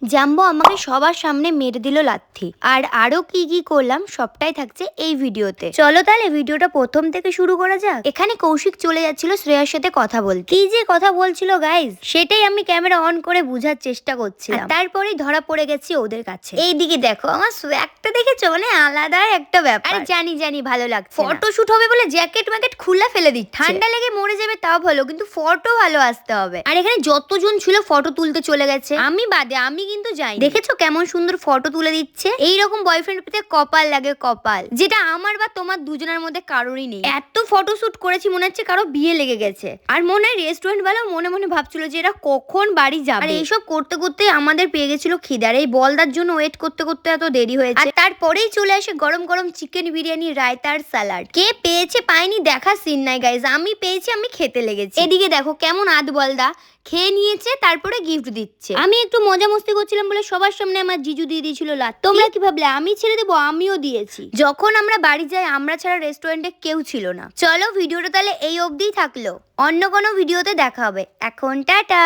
Jumbo আমাকে সবার সামনে মেরে দিল লাথি। আর আরো কি কি করলাম সবটাই থাকছে এই ভিডিওতে। চলো তাহলে ভিডিওটা প্রথম থেকে শুরু করা যাক। এখানে কৌশিক চলে যাচ্ছিল শ্রেয়ার সাথে কথা বলতে। কি যে কথা বলছিল গাইজ, সেটাই আমি ক্যামেরা অন করে বোঝার চেষ্টা করছিলাম। তারপরেই ধরা পড়ে গেছি ওদের কাছে। এইদিকে দেখো আমার সোয়াগটা দেখেছো, মানে আলাদা একটা ব্যাপার। আরে জানি জানি ভালো লাগছে, ফটোশুট হবে বলে জ্যাকেট ম্যাকেট খুলে ফেলে দিচ্ছে। ঠান্ডা লেগে মরে যাবে তাও ভালো, কিন্তু ফটো ভালো আসতে হবে। আর এখানে যতজন ছিল ফটো তুলতে চলে গেছে, আমি বাদে। আমি কিন্তু যাই। দেখেছো কেমন সুন্দর ফটো তুলে দিচ্ছে। এইরকম বয়ফ্রেন্ড পেতে কপাল লাগে, কপাল, যেটা আমার বা তোমার দুজনের মধ্যে কারোরই নেই। এত ফটো শুট করেছি মনে হচ্ছে কারো বিয়ে লেগে গেছে। আর মনে হয় রেস্টুরেন্ট বেলা মনে মনে ভাবছিল যে এরা কখন বাড়ি যাবে। আর এইসব করতে করতে আমাদের পেয়ে গেছিল খিদার। এই বলদার জন্য ওয়েট করতে করতে এত দেরি হয়েছে। আর তারপরেই চলে আসে গরম গরম চিকেন বিরিয়ানি, রায়তার স্যালাড। কে পেয়েছে পায়নি দেখার সিন নাই গাইজ, আমি পেয়েছি, আমি খেতে লেগেছি। এদিকে দেখো কেমন আধ বলদা খেয়ে নিয়েছে, তারপরে গিফট দিচ্ছে। আমি একটু মজা মস্তি করছিলাম বলে সবার সামনে আমার জিজু দিয়ে দিয়েছিল লাথি। তোমরা কি ভাবলে আমি ছেড়ে দেবো? আমিও দিয়েছি। যখন আমরা বাড়ি যাই আমরা ছাড়া রেস্টুরেন্টে কেউ ছিল না। চলো ভিডিওটা তাহলে এই অবধিই থাকলো, অন্য কোনো ভিডিওতে দেখা হবে। এখন টাটা।